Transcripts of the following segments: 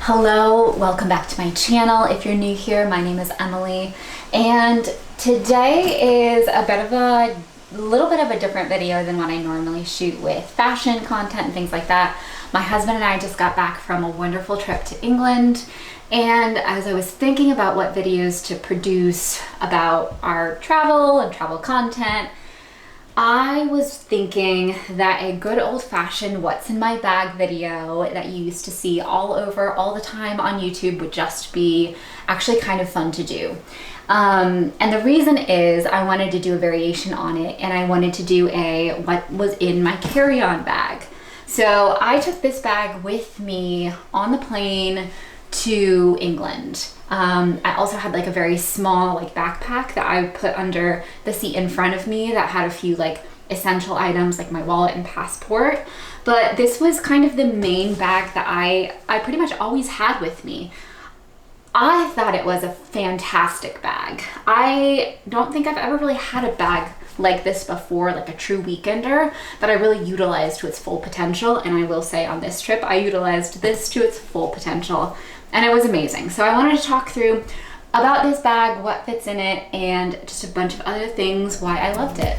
Hello, welcome back to my channel. If you're new here, my name is Emily, and today is a little bit of a different video than what I normally shoot with fashion content and things like that. My husband and I just got back from a wonderful trip to England, and as I was thinking about what videos to produce about our travel and travel content, I was thinking that a good old-fashioned what's in my bag video that you used to see all over all the time on YouTube would just be actually kind of fun to do. And the reason is I wanted to do a variation on it, and I wanted to do a what was in my carry-on bag. So I took this bag with me on the plane to England. I also had like a very small backpack that I put under the seat in front of me that had a few essential items like my wallet and passport. But this was kind of the main bag that I pretty much always had with me. I thought it was a fantastic bag. I don't think I've ever really had a bag like this before, like a true weekender that I really utilized to its full potential. And I will say on this trip, I utilized this to its full potential. And it was amazing. So I wanted to talk through about this bag, what fits in it, and just a bunch of other things, why I loved it.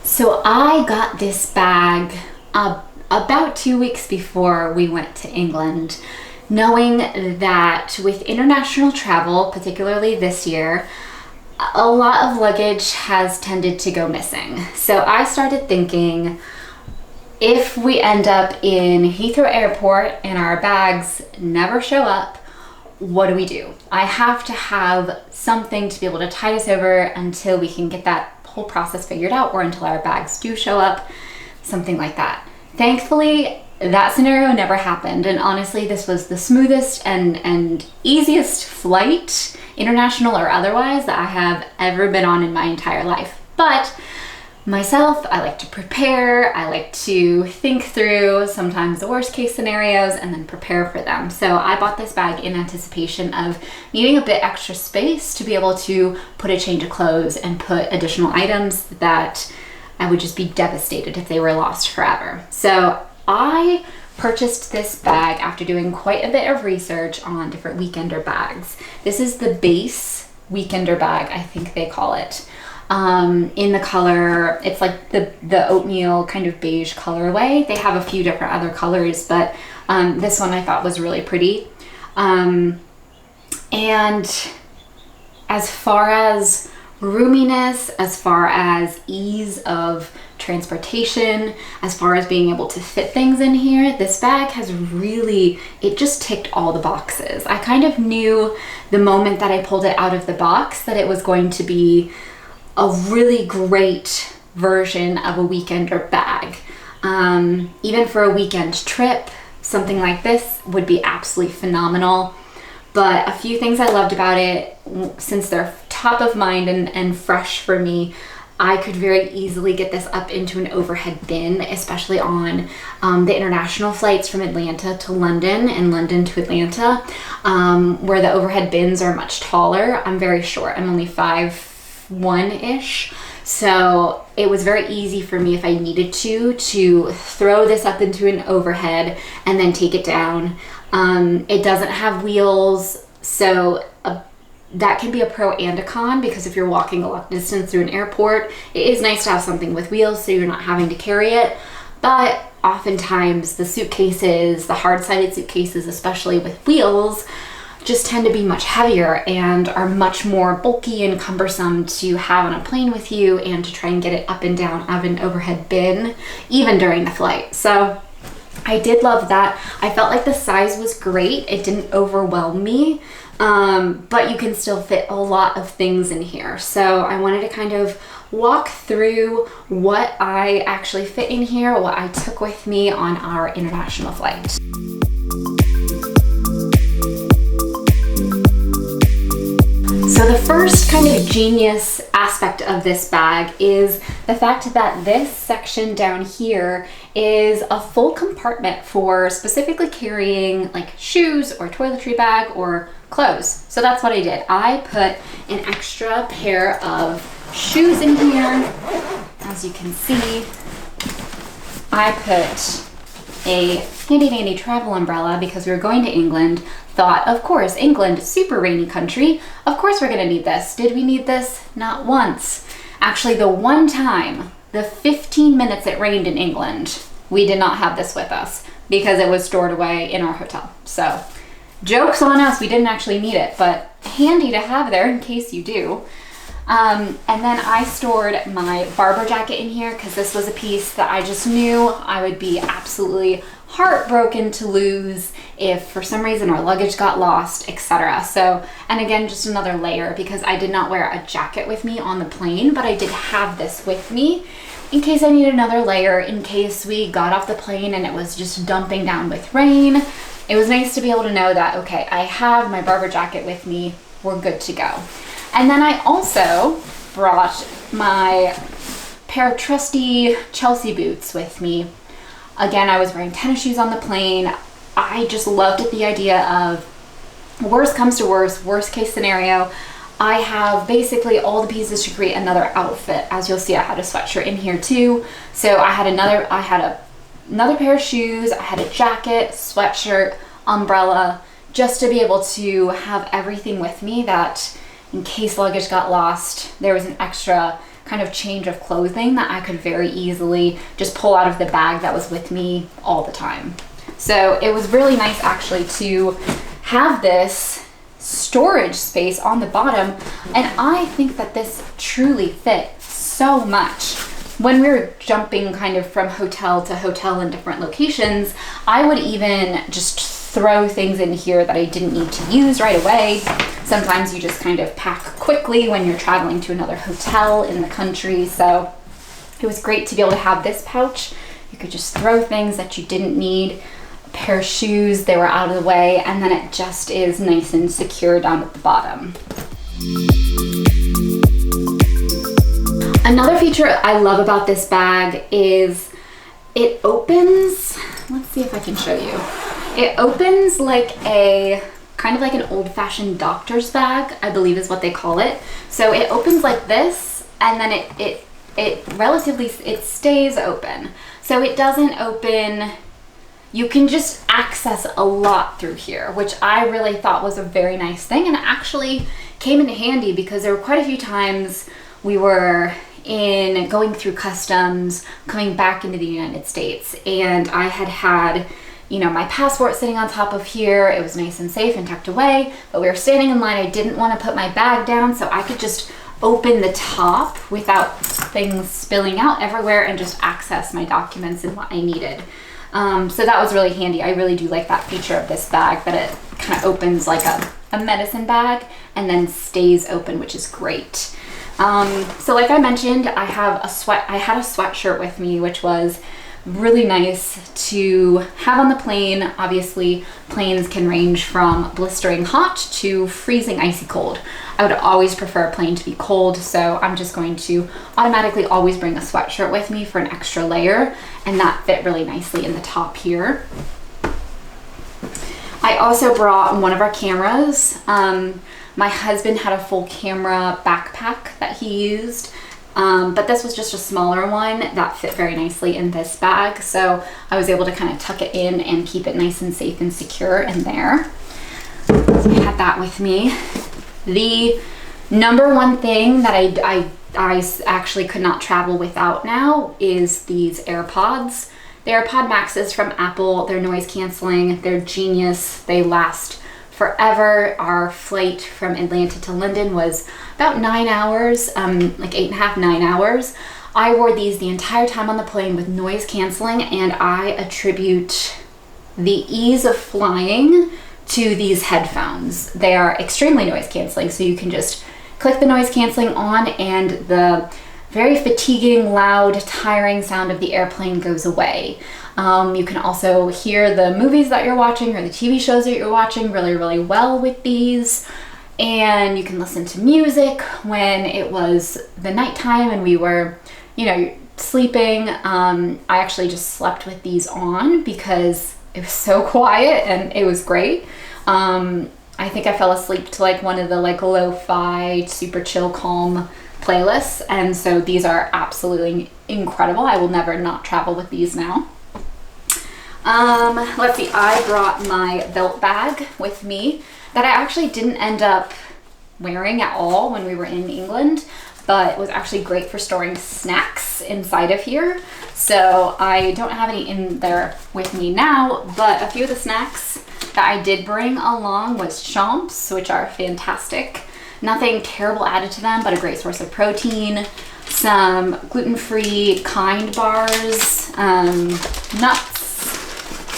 So I got this bag about 2 weeks before we went to England, knowing that with international travel, particularly this year, a lot of luggage has tended to go missing. So I started thinking, if we end up in Heathrow Airport and our bags never show up, what do we do? I have to have something to be able to tide us over until we can get that whole process figured out, or until our bags do show up, something like that. Thankfully, that scenario never happened, and honestly, this was the smoothest and easiest flight, international or otherwise, that I have ever been on in my entire life. But myself, I like to prepare, I like to think through sometimes the worst case scenarios and then prepare for them. So I bought this bag in anticipation of needing a bit extra space to be able to put a change of clothes and put additional items that I would just be devastated if they were lost forever. So I purchased this bag after doing quite a bit of research on different weekender bags. This is the Beis weekender bag, I think they call it. In the color, it's like the oatmeal kind of beige colorway. They have a few different other colors, but this one I thought was really pretty. And as far as roominess, as far as ease of transportation, as far as being able to fit things in here, this bag has it just ticked all the boxes. I kind of knew the moment that I pulled it out of the box that it was going to be a really great version of a weekender bag. Even for a weekend trip, something like this would be absolutely phenomenal. But a few things I loved about it, since they're top of mind and fresh for me, I could very easily get this up into an overhead bin, especially on the international flights from Atlanta to London and London to Atlanta, where the overhead bins are much taller. I'm very short. I'm only 5'1"-ish. So it was very easy for me, if I needed to throw this up into an overhead and then take it down. It doesn't have wheels, so that can be a pro and a con, because if you're walking a long distance through an airport, it is nice to have something with wheels so you're not having to carry it. But oftentimes the suitcases, the hard-sided suitcases, especially with wheels, just tend to be much heavier and are much more bulky and cumbersome to have on a plane with you, and to try and get it up and down out of an overhead bin, even during the flight. So I did love that. I felt like the size was great. It didn't overwhelm me, but you can still fit a lot of things in here. So I wanted to kind of walk through what I actually fit in here, what I took with me on our international flight. So the first kind of genius aspect of this bag is the fact that this section down here is a full compartment for specifically carrying like shoes or toiletry bag or clothes. So that's what I did. I put an extra pair of shoes in here. As you can see, I put a handy dandy travel umbrella because we were going to England. Thought, of course, England, super rainy country. Of course we're gonna need this. Did we need this? Not once. Actually, the one time, the 15 minutes it rained in England, we did not have this with us because it was stored away in our hotel. So, joke's on us, we didn't actually need it, but handy to have there in case you do. And then I stored my Barber jacket in here because this was a piece that I just knew I would be absolutely heartbroken to lose if for some reason our luggage got lost, etc. So, and again, just another layer because I did not wear a jacket with me on the plane, but I did have this with me in case I needed another layer, in case we got off the plane and it was just dumping down with rain. It was nice to be able to know that, okay, I have my Barber jacket with me, we're good to go. And then I also brought my pair of trusty Chelsea boots with me. Again, I was wearing tennis shoes on the plane. I just loved it, the idea of worst comes to worst case scenario. I have basically all the pieces to create another outfit. As you'll see, I had a sweatshirt in here too. So I had another pair of shoes, I had a jacket, sweatshirt, umbrella, just to be able to have everything with me that in case luggage got lost, there was an extra kind of change of clothing that I could very easily just pull out of the bag that was with me all the time. So it was really nice actually to have this storage space on the bottom, and I think that this truly fit so much. When we were jumping kind of from hotel to hotel in different locations, I would even just throw things in here that I didn't need to use right away. Sometimes you just kind of pack quickly when you're traveling to another hotel in the country. So it was great to be able to have this pouch. You could just throw things that you didn't need. A pair of shoes, they were out of the way, and then it just is nice and secure down at the bottom. Another feature I love about this bag is it opens. Let's see if I can show you. It opens like a kind of like an old-fashioned doctor's bag, I believe is what they call it. So it opens like this, and then it stays open. So it doesn't open. You can just access a lot through here, which I really thought was a very nice thing, and it actually came in handy because there were quite a few times we were going through customs, coming back into the United States, and I had my passport sitting on top of here. It was nice and safe and tucked away, but we were standing in line. I didn't want to put my bag down, so I could just open the top without things spilling out everywhere and just access my documents and what I needed. So that was really handy. I really do like that feature of this bag, that it kind of opens like a medicine bag and then stays open, which is great. So like I mentioned, I had a sweatshirt with me, which was really nice to have on the plane. Obviously, planes can range from blistering hot to freezing icy cold. I would always prefer a plane to be cold, so I'm just going to automatically always bring a sweatshirt with me for an extra layer, and that fit really nicely in the top here. I also brought one of our cameras. My husband had a full camera backpack that he used, but this was just a smaller one that fit very nicely in this bag, so I was able to kind of tuck it in and keep it nice and safe and secure in there. So I had that with me. The number one thing that I actually could not travel without now is these AirPods. The AirPod Maxes from Apple. They're noise canceling, they're genius, they last forever. Our flight from Atlanta to London was about 9 hours, like 8.5, 9 hours. I wore these the entire time on the plane with noise canceling, and I attribute the ease of flying to these headphones. They are extremely noise canceling, so you can just click the noise canceling on and the very fatiguing, loud, tiring sound of the airplane goes away. You can also hear the movies that you're watching or the TV shows that you're watching really, really well with these. and you can listen to music when it was the nighttime and we were, you know, sleeping. I actually just slept with these on because it was so quiet and it was great. I think I fell asleep to like one of the like lo-fi, super chill, calm playlists. And so these are absolutely incredible. I will never not travel with these now. Let's see, I brought my belt bag with me that I actually didn't end up wearing at all when we were in England, but was actually great for storing snacks inside of here. So I don't have any in there with me now, but a few of the snacks that I did bring along was champs, which are fantastic. Nothing terrible added to them, but a great source of protein. Some gluten-free Kind bars, nuts,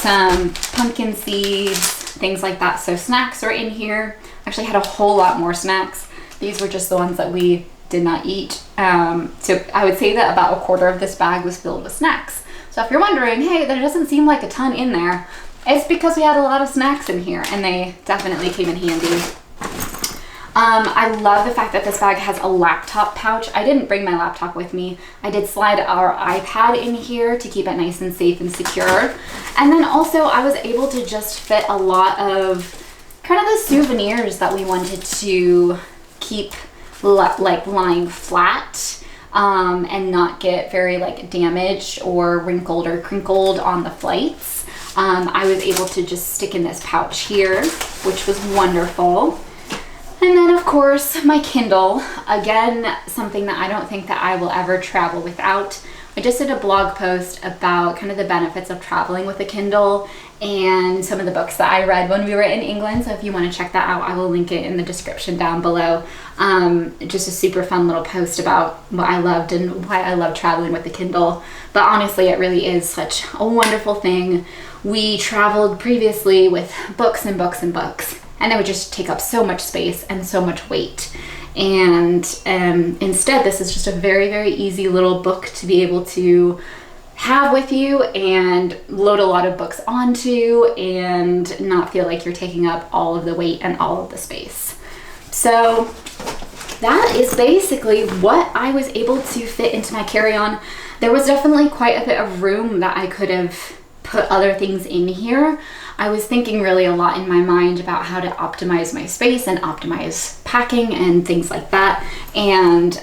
some pumpkin seeds, things like that. So snacks are in here. Actually had a whole lot more snacks. These were just the ones that we did not eat. So I would say that about a quarter of this bag was filled with snacks. So if you're wondering, hey, there doesn't seem like a ton in there, it's because we had a lot of snacks in here and they definitely came in handy. I love the fact that this bag has a laptop pouch. I didn't bring my laptop with me. I did slide our iPad in here to keep it nice and safe and secure. And then also I was able to just fit a lot of kind of the souvenirs that we wanted to keep like lying flat and not get very like damaged or wrinkled or crinkled on the flights. I was able to just stick in this pouch here, which was wonderful. And then of course my Kindle, again, something that I don't think that I will ever travel without. I just did a blog post about kind of the benefits of traveling with a Kindle and some of the books that I read when we were in England. So if you want to check that out, I will link it in the description down below. Just a super fun little post about what I loved and why I love traveling with the Kindle. But honestly, it really is such a wonderful thing. We traveled previously with books and books and books, and it would just take up so much space and so much weight. And instead, this is just a very, very easy little book to be able to have with you and load a lot of books onto and not feel like you're taking up all of the weight and all of the space. So that is basically what I was able to fit into my carry-on. There was definitely quite a bit of room that I could have put other things in here. I was thinking really a lot in my mind about how to optimize my space and optimize packing and things like that. And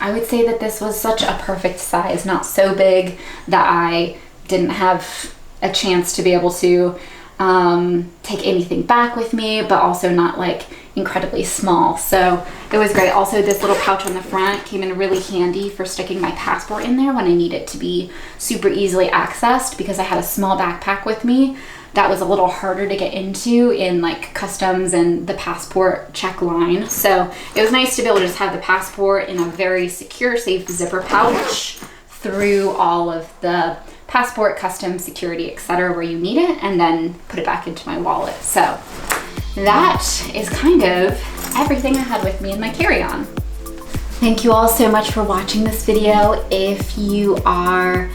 I would say that this was such a perfect size, not so big that I didn't have a chance to be able to take anything back with me, but also not like incredibly small. So it was great. Also, this little pouch on the front came in really handy for sticking my passport in there when I need it to be super easily accessed, because I had a small backpack with me that was a little harder to get into in like customs and the passport check line. So it was nice to be able to just have the passport in a very secure, safe zipper pouch through all of the passport, customs, security, etc., where you need it, and then put it back into my wallet. So that is kind of everything I had with me in my carry-on. Thank you all so much for watching this video. If you are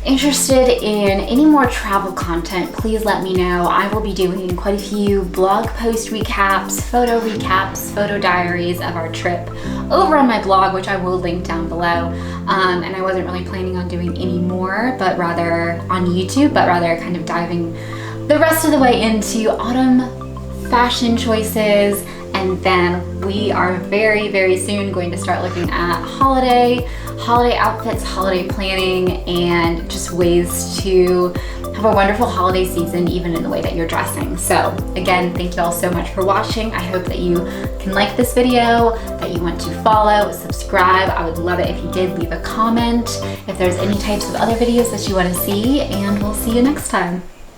interested in any more travel content, please let me know. I will be doing quite a few blog post recaps, photo diaries of our trip over on my blog, which I will link down below. And I wasn't really planning on doing any more, but rather on YouTube, but rather kind of diving the rest of the way into autumn fashion choices. And then we are very, very soon going to start looking at holiday outfits, holiday planning, and just ways to have a wonderful holiday season, even in the way that you're dressing. So again, thank you all so much for watching. I hope that you can like this video, that you want to follow, subscribe. I would love it if you did. Leave a comment if there's any types of other videos that you want to see, and we'll see you next time.